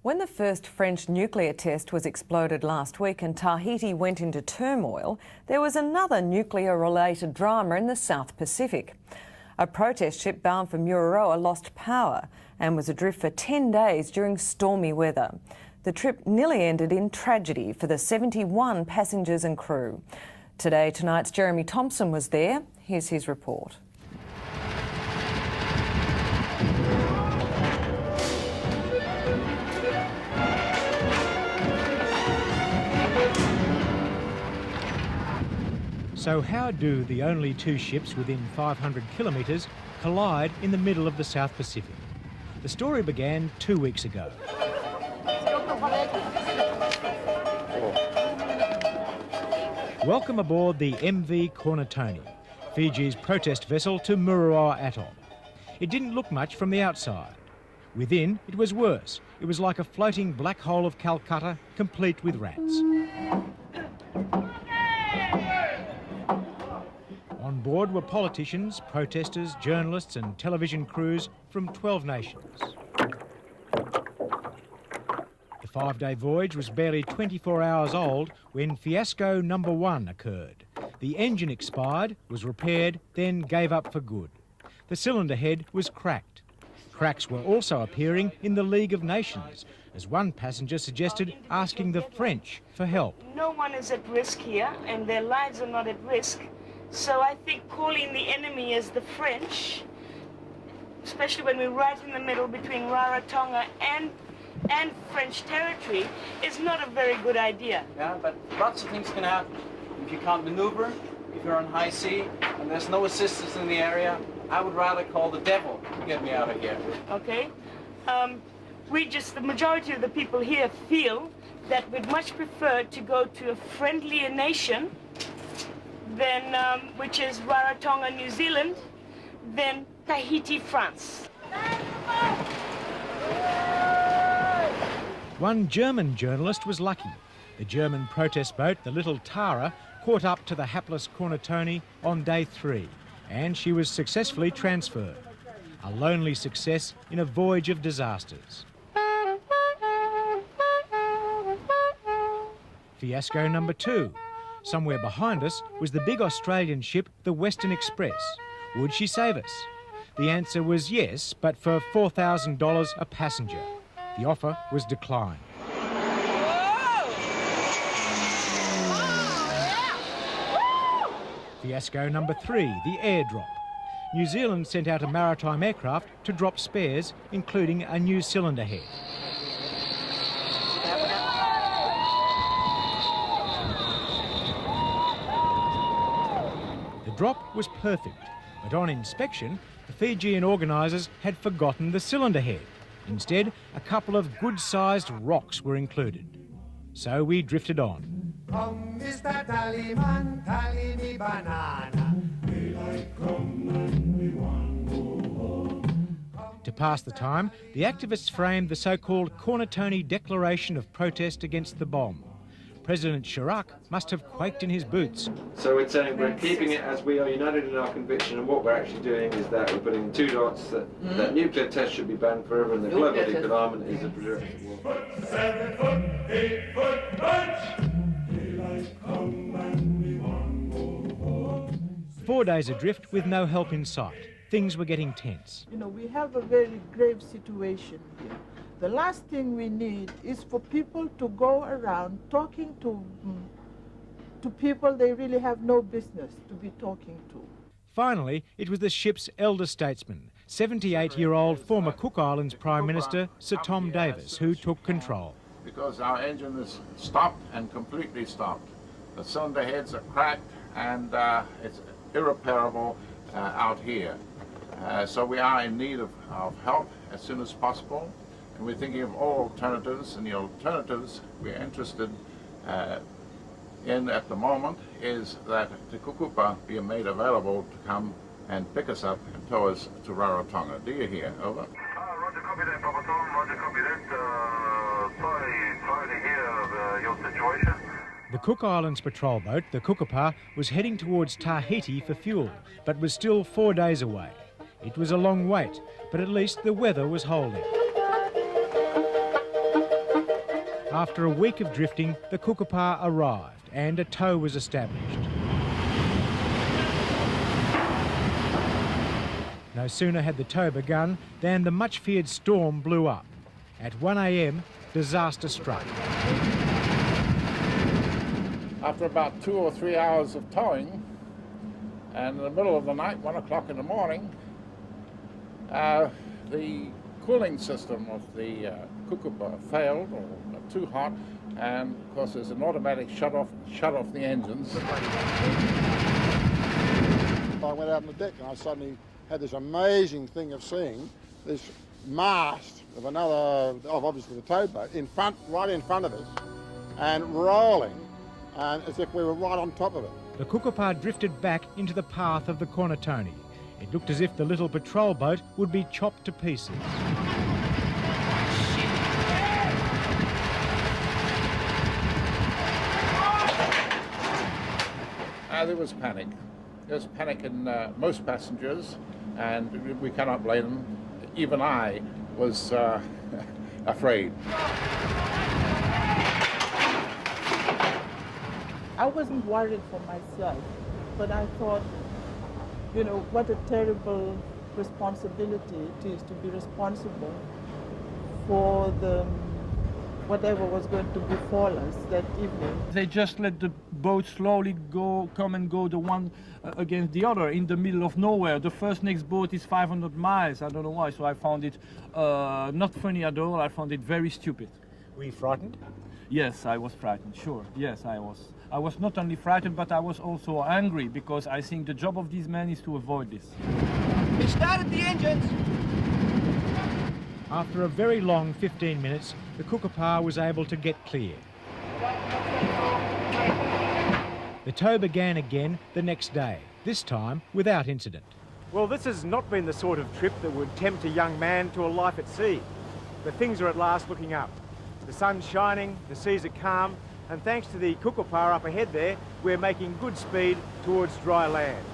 When the first French nuclear test was exploded last week and Tahiti went into turmoil, there was another nuclear-related drama in the South Pacific. A protest ship bound for Mururoa lost power and was adrift for 10 days during stormy weather. The trip nearly ended in tragedy for the 71 passengers and crew. Today Tonight's Jeremy Thompson was there. Here's his report. So how do the only two ships within 500 kilometres collide in the middle of the South Pacific? The story began 2 weeks ago. Welcome aboard the MV Kaunitoni, Fiji's protest vessel to Mururoa Atoll. It didn't look much from the outside. Within, it was worse. It was like a floating black hole of Calcutta, complete with rats. On board were politicians, protesters, journalists and television crews from 12 nations. The 5-day voyage was barely 24 hours old when fiasco number 1 occurred. The engine expired, was repaired, then gave up for good. The cylinder head was cracked. Cracks were also appearing in the League of Nations, as one passenger suggested asking the French for help. No one is at risk here and their lives are not at risk. So I think calling the enemy as the French, especially when we're right in the middle between Rarotonga and French territory, is not a very good idea. Yeah, but lots of things can happen. If you can't maneuver, if you're on high sea, and there's no assistance in the area, I would rather call the devil to get me out of here. Okay? The majority of the people here feel that we'd much prefer to go to a friendlier nation than, which is Rarotonga, New Zealand, than Tahiti, France. One German journalist was lucky. The German protest boat, the Little Tara, caught up to the hapless Kaunitoni on day 3, and she was successfully transferred. A lonely success in a voyage of disasters. Fiasco number 2. Somewhere behind us was the big Australian ship, the Western Express. Would she save us? The answer was yes, but for $4,000 a passenger. The offer was declined. Fiasco number 3, the airdrop. New Zealand sent out a maritime aircraft to drop spares, including a new cylinder head. The drop was perfect, but on inspection, the Fijian organisers had forgotten the cylinder head. Instead, a couple of good-sized rocks were included. So we drifted on. Come, Mr. Tallyman, tally me banana. Daylight come and we want go home. To pass the time, the activists framed the so-called Kaunitoni Declaration of Protest against the bomb. President Chirac must have quaked in his boots. So we're saying we're keeping it as we are united in our conviction, and what we're actually doing is that we're putting 2 dots that nuclear tests should be banned forever and the global nuclear armament is a preservative war. 7 foot, 8 foot punch. Daylight come and we want go home. 4 days adrift with no help in sight. Things were getting tense. You know, we have a very grave situation here. The last thing we need is for people to go around talking to people they really have no business to be talking to. Finally, it was the ship's elder statesman, 78-year-old former Cook Islands Prime Minister Sir Tom Davis, who took control. Because our engine is stopped and completely stopped. The cylinder heads are cracked and it's irreparable out here. So we are in need of help as soon as possible. And we're thinking of all alternatives, and the alternatives we're interested in at the moment is that the Kukupa be made available to come and pick us up and tow us to Rarotonga. Do you hear? Over. Roger, copy that, Papa Tom. Roger, copy that. Sorry to hear your situation. The Cook Islands patrol boat, the Kukapa, was heading towards Tahiti for fuel, but was still 4 days away. It was a long wait, but at least the weather was holding. After a week of drifting, the Kookaburra arrived and a tow was established. No sooner had the tow begun than the much-feared storm blew up. At 1 a.m, disaster struck. After about 2 or 3 hours of towing, and in the middle of the night, 1 o'clock in the morning, the cooling system of the Kookaburra failed or got too hot, and of course there's an automatic shut off the engines. I went out on the deck and I suddenly had this amazing thing of seeing this mast of obviously the towboat right in front of us, and rolling, and as if we were right on top of it. The Kookaburra drifted back into the path of the Kaunitoni. It looked as if the little patrol boat would be chopped to pieces. There was panic. There was panic in most passengers, and we cannot blame them. Even I was afraid. I wasn't worried for myself, but I thought, you know, what a terrible responsibility it is to be responsible for whatever was going to befall us that evening. They just let the boat slowly come and go the one against the other in the middle of nowhere. The next boat is 500 miles, I don't know why, so I found it not funny at all. I found it very stupid. Were you frightened? Yes, I was frightened, sure. Yes, I was. I was not only frightened, but I was also angry, because I think the job of these men is to avoid this. He started the engines! After a very long 15 minutes, the Kookaburra was able to get clear. The tow began again the next day, this time without incident. Well, this has not been the sort of trip that would tempt a young man to a life at sea. But things are at last looking up. The sun's shining, the seas are calm, and thanks to the Kookaburra up ahead there, we're making good speed towards dry land.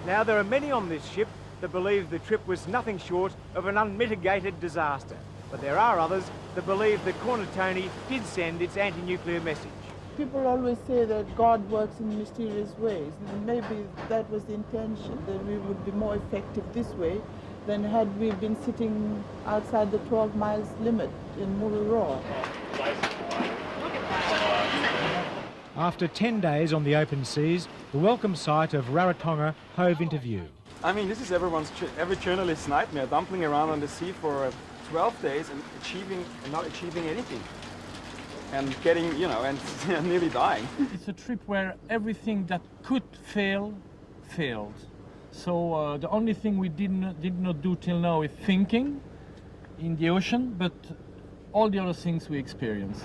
Now, there are many on this ship that believe the trip was nothing short of an unmitigated disaster. But there are others that believe that Kaunitoni did send its anti-nuclear message. People always say that God works in mysterious ways, and maybe that was the intention, that we would be more effective this way than had we been sitting outside the 12 miles limit in Mururoa. After 10 days on the open seas, the welcome sight of Rarotonga hove into view. I mean, this is every journalist's nightmare, dumping around on the sea for 12 days and not achieving anything. And getting, you know, and nearly dying. It's a trip where everything that could fail, failed. So the only thing we did not do till now is thinking in the ocean, but all the other things we experienced.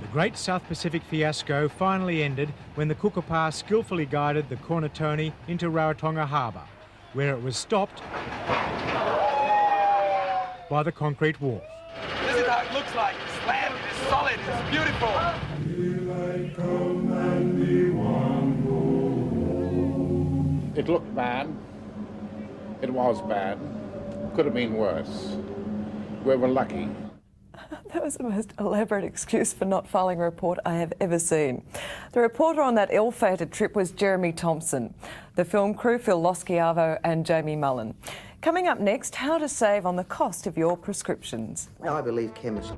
The Great South Pacific fiasco finally ended when the Kookaburra skillfully guided the Kaunitoni into Rarotonga Harbour, where it was stopped by the concrete wharf. This is how it looks like. It's land, it's solid, it's beautiful. It looked bad. It was bad. Could have been worse. We were lucky. That was the most elaborate excuse for not filing a report I have ever seen. The reporter on that ill-fated trip was Jeremy Thompson. The film crew, Phil Loschiavo and Jamie Mullen. Coming up next, how to save on the cost of your prescriptions. I believe chemists